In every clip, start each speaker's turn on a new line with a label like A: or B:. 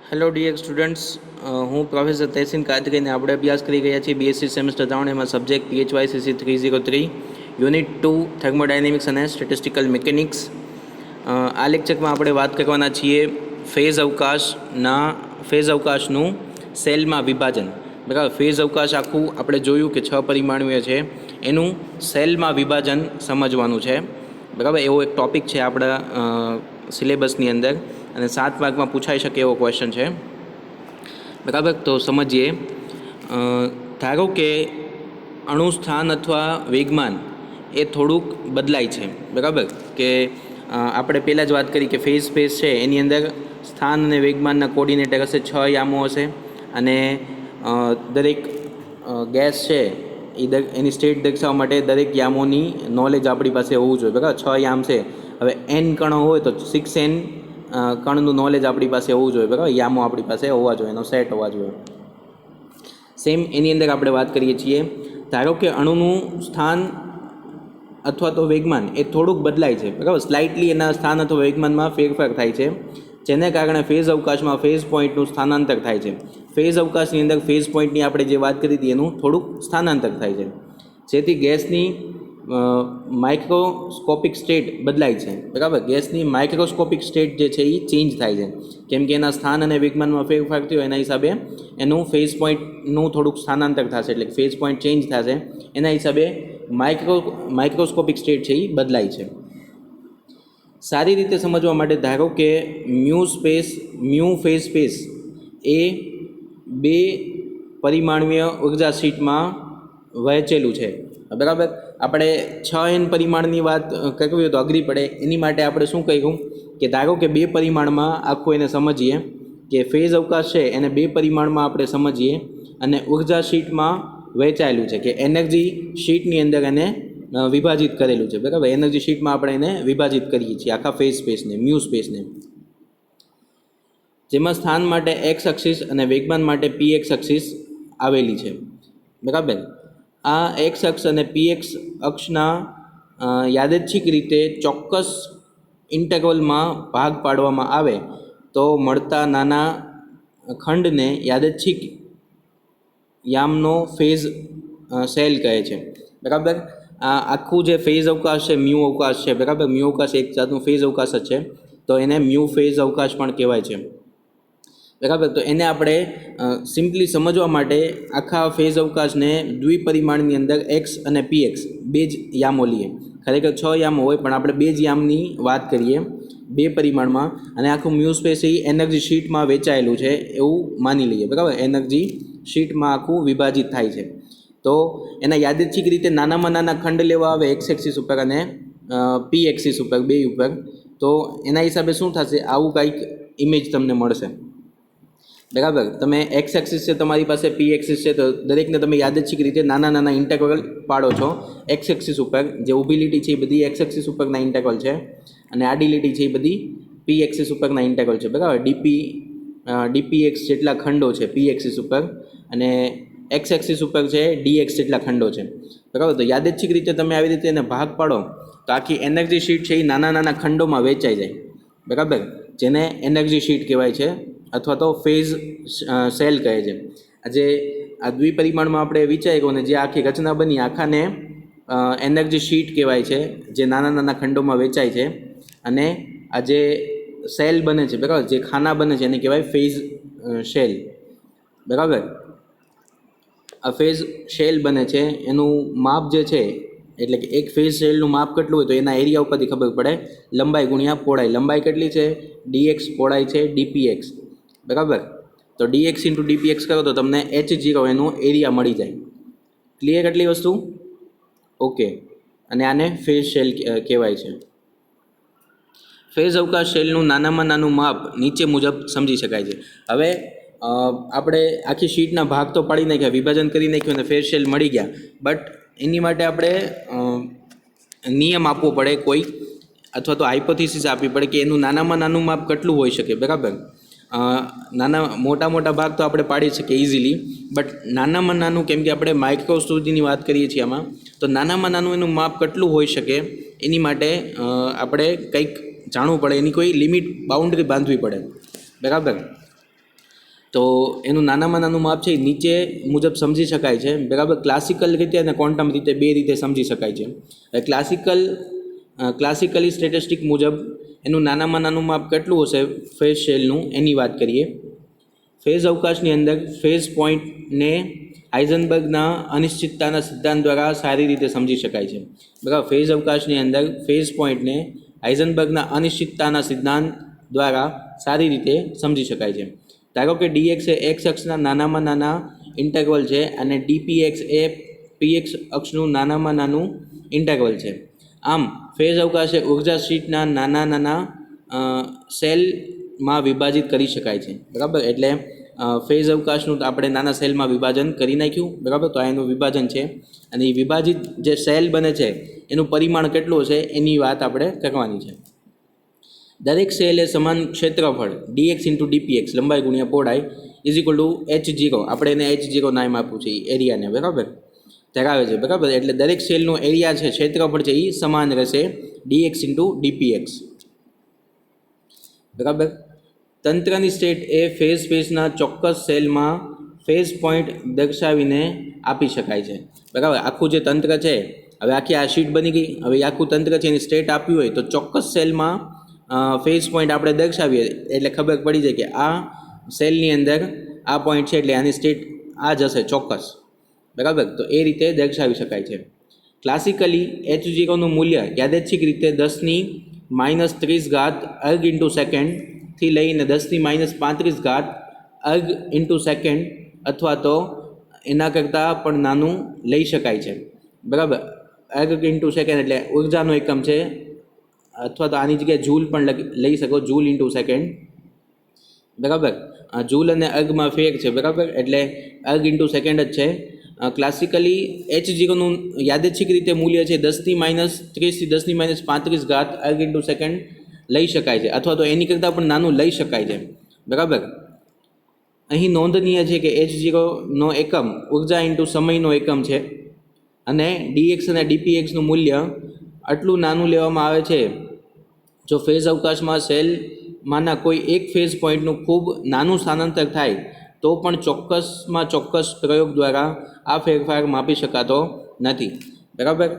A: Hello dear students, હું professor તહેસીન કાદરીને આપણે અભ્યાસ કરી રહ્યા છીએ બીએસસી સેમેસ્ટર 3 એમાં સબ્જેક્ટ PHYCC 303 યુનિટ 2 થર્મોડાયનેમિક્સ અને સ્ટેટિસ્ટિકલ મિકેનિક્સ. આ લેક્ચરમાં આપણે વાત કરવાના છીએ ફેઝ અવકાશનું સેલમાં વિભાજન. બરાબર, ફેઝ અવકાશ આખું આપણે જોયું કે 6 પરિમાણીય છે, એનું સેલમાં વિભાજન સમજવાનું છે. બરાબર, એવો એક ટૉપિક છે આપણા સિલેબસની અંદર અને 7 માર્કમાં પૂછાઈ શકે એવો ક્વેશ્ચન છે. બરાબર, તો સમજીએ. ધારો કે અણુ સ્થાન અથવા વેગમાન એ થોડુંક બદલાય છે. બરાબર, કે આપણે પહેલાં જ વાત કરી કે ફેઝ સ્પેસ છે એની અંદર સ્થાન અને વેગમાનના કોર્ડિનેટર હશે, 6 યામો હશે અને દરેક ગેસ છે એની સ્ટેટ દર્શાવવા માટે દરેક યામોની નોલેજ આપણી પાસે હોવું જોઈએ. બરાબર, 6 યામ છે, હવે n કણો હોય તો 6n કણનું નોલેજ આપણી પાસે હોવું જોઈએ. બરાબર, યામો આપણી પાસે હોવા જોઈએ, એનો સેટ હોવા જોઈએ. સેમ એની અંદર આપણે વાત કરીએ છીએ. ધારો કે અણુનું સ્થાન અથવા તો વેગમાન એ થોડુંક બદલાય છે. બરાબર, સ્લાઇટલી એના સ્થાન અથવા વેગમાનમાં ફેરફાર થાય છે, જેને કારણે ફેઝ અવકાશમાં ફેઝ પોઈન્ટનું સ્થાનાંતર થાય છે. ફેઝ અવકાશની અંદર ફેઝ પોઈન્ટની આપણે જે વાત કરી હતી એનું થોડુંક સ્થાનાંતર થાય છે, જેથી ગેસની માઇક્રોસ્કોપિક સ્ટેટ બદલાય છે. બરાબર, ગેસની માઇક્રોસ્કોપિક સ્ટેટ જે છે એ ચેન્જ થાય છે, કેમ કે એના સ્થાન અને વેગમાનમાં ફેરફાર થયો એના હિસાબે એનું ફેઝ પોઈન્ટનું થોડુંક સ્થાનાંતર થશે, એટલે ફેઝ પોઈન્ટ ચેન્જ થશે, એના હિસાબે માઇક્રોસ્કોપિક સ્ટેટ છે એ બદલાય છે. સારી રીતે સમજવા માટે ધારો કે મ્યુ ફેઝ સ્પેસ એ 2 પરિમાણીય ઉર્જા શીટમાં વહેંચેલું છે. બરાબર, આપણે 6n પરિમાણની વાત કરવી હોય તો અઘરી પડે, એની માટે આપણે શું કહ્યું કે ધારો કે 2 પરિમાણમાં આખું એને સમજીએ કે ફેઝ અવકાશ છે એને 2 પરિમાણમાં આપણે સમજીએ અને ઉર્જા શીટમાં વહેંચાયેલું છે, કે એનર્જી શીટની અંદર એને વિભાજિત કરેલું છે. બરાબર, એનર્જી શીટમાં આપણે એને વિભાજિત કરીએ છીએ આખા ફેઝ સ્પેસને, મ્યુ સ્પેસને, જેમાં સ્થાન માટે એક્સ અક્ષિસ અને વેગમાન માટે px અક્ષિસ આવેલી છે. બરાબર, આ એક્સ અક્ષ અને px અક્ષના યાદચ્છિક રીતે ચોક્કસ ઇન્ટરવલમાં ભાગ પાડવામાં આવે તો મળતા નાના ખંડને યાદચ્છિક યામનો ફેઝ સેલ કહે છે. બરાબર, આ આખું જે ફેઝ અવકાશ છે મ્યુ અવકાશ છે. બરાબર, મ્યુ અવકાશ એક જાતનું ફેઝ અવકાશ જ છે, તો એને મ્યુ ફેઝ અવકાશ પણ કહેવાય છે. બરાબર, તો એને આપણે સિમ્પલી સમજવા માટે આખા ફેઝ અવકાશને દ્વિપરિમાણની અંદર એક્સ અને px 2 જ યામો લઈએ. ખરેખર 6 યામો હોય પણ આપણે 2 જ યામની વાત કરીએ 2 પરિમાણમાં, અને આખું મ્યુ સ્પેસ એ એનર્જી શીટમાં વેચાયેલું છે એવું માની લઈએ. બરાબર, એનર્જી શીટમાં આખું વિભાજિત થાય છે, તો એના યાદચ્છિક રીતે નાનામાં નાના ખંડ લેવા આવે એક્સ એક્સિસ ઉપર અને પી એક્સિસ ઉપર, 2 ઉપર, તો એના હિસાબે શું થશે, આવું કંઈક ઇમેજ તમને મળશે. બરાબર, તમે એક્સ એક્સિસ છે તમારી પાસે, પી એક્સિસ છે, તો દરેકને તમે યાદચ્છિક રીતે નાના નાના ઇન્ટરવલ પાડો છો. એક્સ એક્સિસ ઉપર જે ઊભી લીટી છે એ બધી એક્સ એક્સિસ ઉપરના ઇન્ટરવલ છે અને આડી લીટી છે એ બધી પી એક્સિસ ઉપરના ઇન્ટરવલ છે. બરાબર, ડીપીએક્સ જેટલા ખંડો છે પી એક્સિસ ઉપર અને એક્સ એક્સિસ ઉપર છે ડીએક્સ જેટલા ખંડો છે. બરાબર, તો યાદચ્છિક રીતે તમે આવી રીતે એને ભાગ પાડો તો આખી એનર્જી શીટ છે એ નાના નાના ખંડોમાં વેચાઈ જાય. બરાબર, જેને એનર્જી શીટ કહેવાય છે અથવા તો ફેઝ સેલ કહે છે. આ દ્વિપરિમાણમાં આપણે વિચાર્યું અને જે આખી રચના બની આખાને એનર્જી શીટ કહેવાય છે, જે નાના નાના ખંડોમાં વેચાય છે, અને આ જે સેલ બને છે, બરાબર, જે ખાના બને છે એને કહેવાય ફેઝ શેલ. બરાબર, આ ફેઝ શેલ બને છે, એનું માપ જે છે, એટલે કે એક ફેઝ શેલનું માપ કેટલું હોય તો એના એરિયા ઉપરથી ખબર પડે, લંબાઈ ગુણ્યા પહોળાઈ. લંબાઈ કેટલી છે dx, પહોળાઈ છે dpx. બરાબર, તો dx ઇન્ટુ dpx કરો તો તમને h0 એનો એરિયા મળી જાય. ક્લિયર એટલી વસ્તુ? ઓકે, અને આને ફેઝ શેલ કહેવાય છે. ફેઝ અવકાશ શેલનું નાનામાં નાનું માપ નીચે મુજબ સમજી શકાય છે. હવે આપણે આખી શીટના ભાગ તો પાડી નાખ્યા, વિભાજન કરી નાખ્યું અને ફેઝ શેલ મળી ગયા, બટ એની માટે આપણે નિયમ આપવો પડે કોઈ, અથવા તો હાઇપોથિસિસ આપવી પડે કે એનું નાનામાં નાનું માપ કેટલું હોઈ શકે. બરાબર, મોટા ભાગ તો આપણે પાડી શકીએ ઇઝીલી, બટ નાનામાં નાનું, કેમ કે આપણે માઇક્રો સુધીની વાત કરીએ છીએ આમાં, તો નાનામાં નાનું એનું માપ કેટલું હોઈ શકે એની માટે આપણે કંઈક જાણવું પડે, એની કોઈ લિમિટ બાઉન્ડ્રી બાંધવી પડે. બરાબર, તો એનું નાનામાં નાનું માપ છે એ નીચે મુજબ સમજી શકાય છે, બરાબર. ક્લાસિકલ રીતે અને ક્વોન્ટમ રીતે બે રીતે સમજી શકાય છે. ક્લાસિકલી સ્ટેટિસ્ટિક મુજબ એનું નાનામાં નાનું માપ કેટલું હશે ફેઝ શેલનું એની વાત કરીએ. ફેઝ અવકાશની અંદર ફેઝ પોઈન્ટને હાઇઝનબર્ગના અનિશ્ચિતતાના સિદ્ધાંત દ્વારા સારી રીતે સમજી શકાય છે, બરાબર. ફેઝ અવકાશની અંદર ફેઝ પોઈન્ટને હાઇઝનબર્ગના અનિશ્ચિતતાના સિદ્ધાંત દ્વારા સારી રીતે સમજી શકાય છે. ધારો કે ડીએક્સ એ એક્સ અક્ષના નાનામાં નાના ઇન્ટરવલ છે અને ડીપીએક્સ એ પીએક્સ અક્ષનું નાનામાં નાનું ઇન્ટરવલ છે. આમ ફેઝ અવકાશ ઉર્જા શીટના નાના નાના સેલમાં વિભાજિત કરી શકાય છે, બરાબર. એટલે ફેઝ અવકાશનું આપણે નાના સેલમાં વિભાજન કરી નાખ્યું, બરાબર. તો આ એનું વિભાજન છે અને એ વિભાજિત જે સેલ બને છે એનું પરિમાણ કેટલું છે એની વાત આપણે કરવાની છે. દરેક સેલ એ સમાન ક્ષેત્રફળ ડીએક્સ ઇન્ટુ ડીપીએક્સ લંબાઈ ગુણ્યા પહોળાઈ ઇઝ ઇક્વલ ટુ H0, આપણે એને H0 નામ આપવું છે એરિયાને, બરાબર, ધરાવે છે, બરાબર. એટલે દરેક સેલનો એરિયા છે, ક્ષેત્રફળ છે, એ સમાન રહેશે ડીએક્સ ઇન્ટુ ડીપીએક્સ, બરાબર. તંત્રની સ્ટેટ એ ફેઝ સ્પેસના ચોક્કસ સેલમાં ફેઝ પોઈન્ટ દર્શાવીને આપી શકાય છે, બરાબર. આખું જે તંત્ર છે, હવે આખી આ શીટ બની ગઈ, હવે આખું તંત્ર છે એની સ્ટેટ આપ્યું હોય તો ચોક્કસ સેલમાં ફેઝ પોઈન્ટ આપણે દર્શાવીએ એટલે ખબર પડી જાય કે આ સેલની અંદર આ પોઈન્ટ છે એટલે આની સ્ટેટ આ જ હશે ચોક્કસ, બરાબર. તો એ રીતે દર્શાવી શકાય છે. ક્લાસિકલી H0નું મૂલ્ય યાદચ્છિક રીતે 10⁻³ અર્ગ ઇન્ટુ સેકન્ડથી લઈને 10⁻35 અર્ગ ઇન્ટુ સેકન્ડ અથવા તો એના કરતાં પણ નાનું લઈ શકાય છે, બરાબર. અર્ગ ઇન્ટુ સેકન્ડ એટલે ઉર્જાનો એકમ છે, અથવા તો આની જગ્યાએ જૂલ પણ લઈ શકો, જૂલ ઇન્ટુ સેકન્ડ, બરાબર. જૂલ અને અર્ગમાં ફેર છે, બરાબર. એટલે અર્ગ ઇન્ટુ સેકન્ડ જ છે. ક્લાસિકલી H0નું યાદચ્છિક રીતે મૂલ્ય છે 10⁻30થી 10⁻35 અર્ગ ઇન્ટુ સેકન્ડ લઈ શકાય છે, અથવા તો એની કરતાં પણ નાનું લઈ શકાય છે, બરાબર. અહીં નોંધનીય છે કે H0નો એકમ ઉર્જા ઇન્ટુ સમયનો એકમ છે અને ડીએક્સ અને ડીપીએક્સનું મૂલ્ય આટલું નાનું લેવામાં આવે છે જો ફેઝ અવકાશમાં સેલમાંના કોઈ એક ફેઝ પોઈન્ટનું ખૂબ નાનું સ્થાનાંતર થાય તો પણ ચોક્કસ પ્રયોગ દ્વારા આ ફેરફાર માપી શકાતો નથી, બરાબર.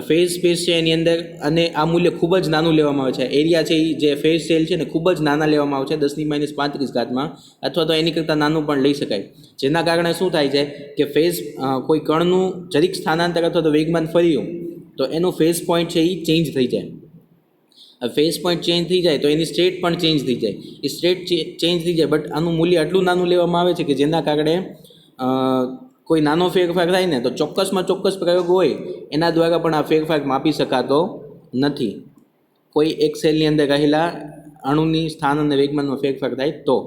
A: ફેઝ સ્પેસ છે એની અંદર અને આ મૂલ્ય ખૂબ જ નાનું લેવામાં આવે છે. એરિયા છે એ જે ફેઝ સેલ છે ને ખૂબ જ નાના લેવામાં આવે છે 10⁻35 અથવા તો એની કરતાં નાનું પણ લઈ શકાય, જેના કારણે શું થાય છે કે ફેઝ કોઈ કણનું જરીક સ્થાનાંતર અથવા તો વેગમાન ફર્યું તો એનું ફેઝ પોઈન્ટ છે એ ચેન્જ થઈ જાય. ફેઝ પોઈન્ટ ચેન્જ થઈ જાય તો એની સ્ટેટ પણ ચેન્જ થઈ જાય, એ સ્ટેટ ચેન્જ થઈ જાય, બટ આનું મૂલ્ય આટલું નાનું લેવામાં આવે છે કે જેના કારણે કોઈ નાનો ફેરફાર થાય ને તો ચોક્કસ પ્રયોગ હોય એના દ્વારા પણ આ ફેરફાર માપી શકાતો નથી. કોઈ એક સેલની અંદર રહેલા અણુની સ્થાન અને વેગમાનમાં ફેરફાર થાય તો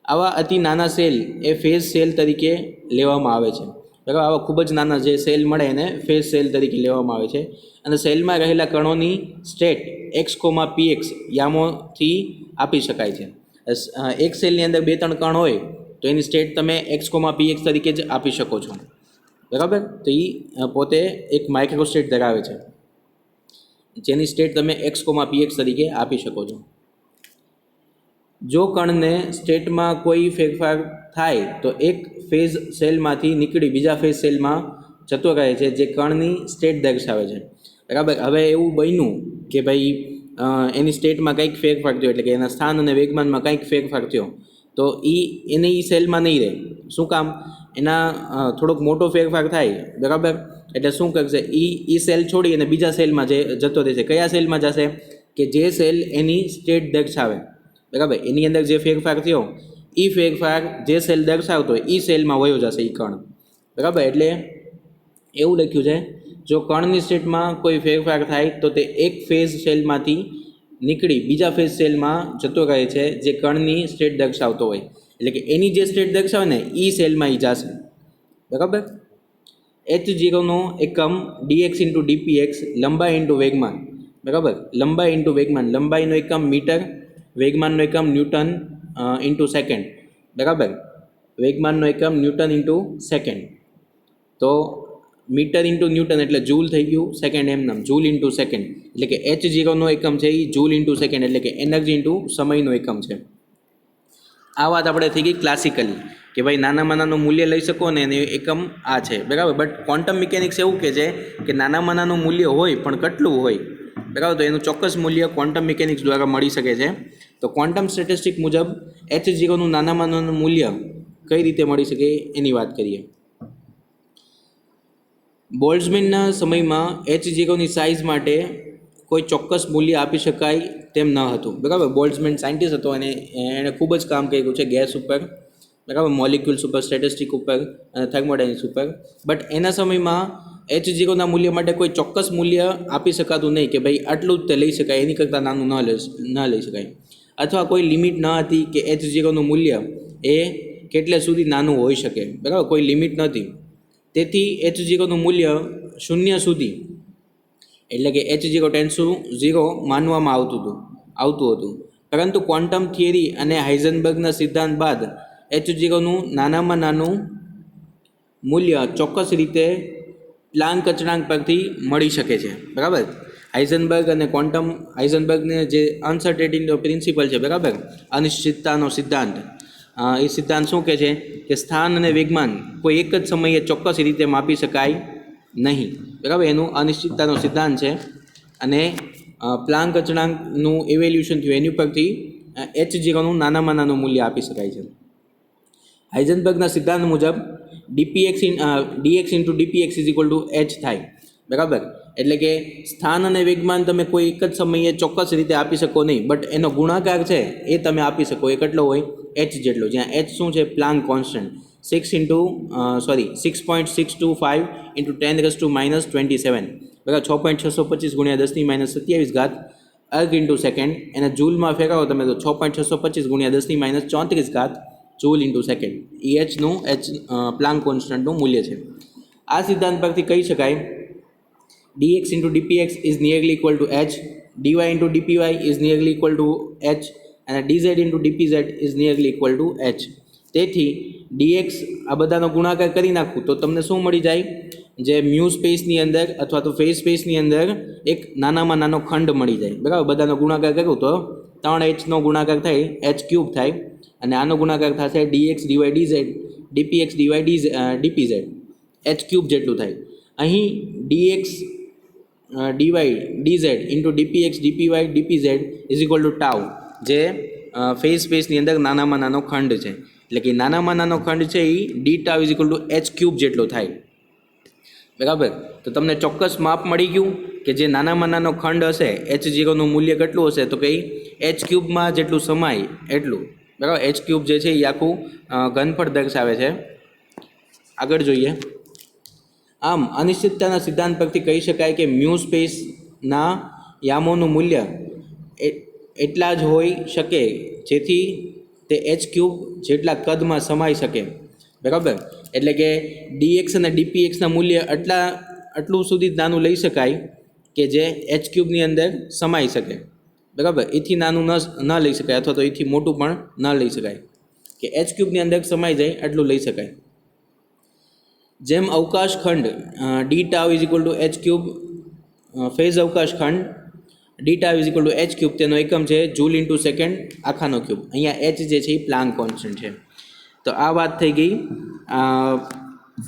A: આવા અતિ નાના સેલ એ ફેઝ સેલ તરીકે લેવામાં આવે છે, બરાબર. આવા ખૂબ જ નાના જે સેલ મળે એને ફેઝ સેલ તરીકે લેવામાં આવે છે અને સેલમાં રહેલા કણોની સ્ટેટ x,px યામોથી આપી શકાય છે. એક સેલની અંદર 2-3 કણ હોય તો એની સ્ટેટ તમે x,px તરીકે જ આપી શકો છો, બરાબર. તો એ પોતે એક માઇક્રો સ્ટેટ ધરાવે છે જેની સ્ટેટ તમે x,px તરીકે આપી શકો છો. જો કણને સ્ટેટમાં કોઈ ફેરફાર થાય તો એક ફેઝ સેલમાંથી નીકળી બીજા ફેઝ સેલમાં જતો રહે છે જે કણની સ્ટેટ દર્શાવે છે, બરાબર. હવે એવું બન્યું કે ભાઈ એની સ્ટેટમાં કંઈક ફેરફાર થયો એટલે કે એના સ્થાન અને વેગમાનમાં કંઈક ફેરફાર થયો તો એને એ સેલમાં નહીં રહે. શું કામ? એના થોડોક મોટો ફેરફાર થાય, બરાબર. એટલે શું કરશે એ સેલ છોડી અને બીજા સેલમાં જતો રહેશે. કયા સેલમાં જશે? કે જે સેલ એની સ્ટેટ દર્શાવે, બરાબર. એની અંદર જે ફેરફાર થયો એ ફેરફાર જે સેલ દર્શાવતો હોય એ સેલમાં વયો જશે એ કણ, બરાબર. એટલે એવું લખ્યું છે જો કણની સ્ટેટમાં કોઈ ફેરફાર થાય તો તે એક ફેઝ સેલમાંથી નીકળી બીજા ફેઝ સેલમાં જતો રહે છે જે કણની સ્ટેટ દર્શાવતો હોય, એટલે કે એની જે સ્ટેટ દર્શાવે ને એ સેલમાં એ જશે, બરાબર. H0નો એકમ ડીએક્સ ઇન્ટુ ડીપીએક્સ લંબાઈ ઇન્ટુ વેગમાન, બરાબર. લંબાઈ ઇન્ટુ વેગમાન, લંબાઈનો એકમ મીટર, વેગમાનનો એકમ ન્યૂટન ઇન્ટુ સેકન્ડ, બરાબર. વેગમાનનો એકમ ન્યૂટન ઇન્ટુ સેકન્ડ. તો મીટર ઇન્ટુ ન્યૂટન એટલે જૂલ થઈ ગયું, સેકન્ડ એમ નામ જૂલ ઇન્ટુ સેકન્ડ, એટલે કે H0નો એકમ છે એ જૂલ ઇન્ટુ સેકન્ડ એટલે કે એનર્જી ઇન્ટુ સમયનો એકમ છે. આ વાત આપણે થઈ ગઈ ક્લાસિકલી કે ભાઈ નાનામાં નાનું મૂલ્ય લઈ શકો ને એનું એકમ આ છે, બરાબર. બટ ક્વોન્ટમ મિકેનિક્સ એવું કે છે કે નાનામાં નાનું મૂલ્ય હોય પણ કેટલું હોય, બરાબર, તો એનું ચોક્કસ મૂલ્ય ક્વોન્ટમ મિકેનિક્સ દ્વારા મળી શકે છે. તો ક્વોન્ટમ સ્ટેટિસ્ટિક મુજબ H0નું નાનામાં નાનું મૂલ્ય કઈ રીતે મળી શકે એની વાત કરીએ. બોલ્ટ્ઝમેનના સમયમાં H0ની સાઇઝ માટે કોઈ ચોક્કસ મૂલ્ય આપી શકાય તેમ ન હતું, બરાબર. બોલ્ટ્ઝમેન સાયન્ટિસ્ટ હતો અને એણે ખૂબ જ કામ કર્યું છે ગેસ ઉપર, બરાબર, મોલિક્યુલ્સ ઉપર, સ્ટેટિસ્ટિક ઉપર અને થર્મોડાયનેમિક્સ ઉપર. બટ એના સમયમાં H0ના મૂલ્ય માટે કોઈ ચોક્કસ મૂલ્ય આપી શકાતું નહીં કે ભાઈ આટલું જ તે લઈ શકાય, એની કરતાં નાનું ન લઈ શકાય, અથવા કોઈ લિમિટ ન હતી કે H0નું મૂલ્ય એ કેટલે સુધી નાનું હોઈ શકે, બરાબર, કોઈ લિમિટ નહોતી. તેથી H0નું મૂલ્ય 0 સુધી, એટલે કે H0 ટેન્ડ્સ ટુ 0 માનવામાં આવતું હતું. પરંતુ ક્વોન્ટમ થિયરી અને હાઇઝનબર્ગના સિદ્ધાંત બાદ H0નું નાનામાં નાનું મૂલ્ય ચોક્કસ રીતે પ્લાન્ક અચળાંક પરથી મળી શકે છે, બરાબર. હાઇઝનબર્ગને જે અનસર્ટેનિટીનો પ્રિન્સિપલ છે, બરાબર, અનિશ્ચિતતાનો સિદ્ધાંત, એ સિદ્ધાંત શું કહે છે કે સ્થાન અને વેગમાન કોઈ એક જ સમયે ચોક્કસ રીતે માપી શકાય નહીં, બરાબર. એનું અનિશ્ચિતતાનો સિદ્ધાંત છે અને પ્લાન્ક અચળાંકનું ઇવેલ્યુશન થયું એની ઉપરથી H0નું નાનામાં નાનું મૂલ્ય આપી શકાય છે. હાઇઝનબર્ગના સિદ્ધાંત મુજબ dx into dpx is equal two h થાય, બરાબર. એટલે કે સ્થાન અને વેગમાન તમે કોઈ એક જ સમયે ચોક્કસ રીતે આપી શકો નહીં, બટ એનો ગુણાકાર છે એ તમે આપી શકો. એ કેટલો હોય? h જેટલો. જ્યાં h શું છે? Planck constant. 6.625 ઇન્ટુ 10⁻⁻27, બરાબર. 6.625 ગુણ્યા 10⁻27 અર્ગ ઇન્ટુ સેકન્ડ. એને જૂલમાં ફેરવો તમે તો 6.625 ગુણ્યા 10⁻34 જૂલ ઇન્ટુ સેકન્ડ. એ એચનું પ્લાન્ક કોન્સ્ટન્ટનું મૂલ્ય છે. આ સિદ્ધાંત પરથી કહી શકાય dx into dpx is nearly equal to h, dy into dpy is nearly equal to h અને dz into dpz is nearly equal to h. તેથી dx આ બધાનો ગુણાકાર કરી નાખું તો તમને શું મળી જાય? જે મ્યુ સ્પેસની અંદર અથવા તો ફેઝ સ્પેસની અંદર એક નાનામાં નાનો ખંડ મળી જાય, બરાબર. બધાનો ગુણાકાર કરું તો 3hનો ગુણાકાર થાય h³ થાય અને આનો ગુણાકાર થશે dx dy dz dpx dy dpz h³ જેટલું થાય. અહીં dx dy dz into dpx dpy dpz is equal two tau, જે ફેઝ સ્પેસની અંદર નાનામાં નાનો ખંડ છે. એટલે કે નાનામાં નાનો ખંડ છે એ d tau is equal to h³ જેટલો થાય, બરાબર. તો તમને ચોક્કસ માપ મળી ગયું કે જે નાનામાં નાનો ખંડ હશે H0નું મૂલ્ય કેટલું હશે? તો કે h³ જેટલું સમાય એટલું, બરાબર. h³ જે છે એ આખું ઘનફળ દર્શાવે છે. આગળ જોઈએ. આમ અનિશ્ચિતતાના સિદ્ધાંત પરથી કહી શકાય કે મ્યુ સ્પેસના યામોનું મૂલ્ય એટલા જ હોઈ શકે જેથી તે h³ જેટલા કદમાં સમાઈ શકે, બરાબર. એટલે કે dx અને dpxના મૂલ્ય આટલું સુધી નાનું લઈ શકાય કે જે h³ ની અંદર સમાઈ શકે, બરાબર. એથી નાનું ન લઈ શકાય અથવા તો એથી મોટું પણ ન લઈ શકાય, કે h³ ની અંદર સમાઈ જાય આટલું લઈ શકાય. જેમ અવકાશ ખંડ D tau is equal to h³, phase અવકાશ ખંડ D tau is equal to h³, તેનો એકમ છે જૂલ ઇન્ટુ સેકન્ડ આખાનો ક્યુબ. અહીંયા h જે છે એ પ્લાન્ક કોન્સ્ટન્ટ છે. તો આ વાત થઈ ગઈ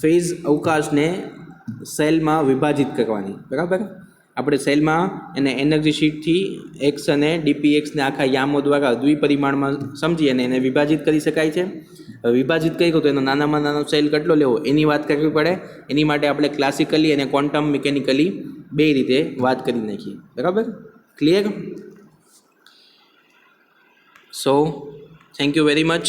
A: ફેઝ અવકાશને સેલમાં વિભાજિત કરવાની, બરાબર. આપણે સેલમાં એને એનર્જી શીટથી એક્સ અને ડીપીએક્સને આખા યામો દ્વારા દ્વિપરિમાણમાં સમજી અને એને વિભાજિત કરી શકાય છે. વિભાજિત કર્યું તો એનો નાનામાં નાનો સેલ કેટલો લેવો એની વાત કરવી પડે. એની માટે આપણે ક્લાસિકલી અને ક્વોન્ટમ મિકેનિકલી બે રીતે વાત કરી નાખીએ, બરાબર. Clear? So thank you very much.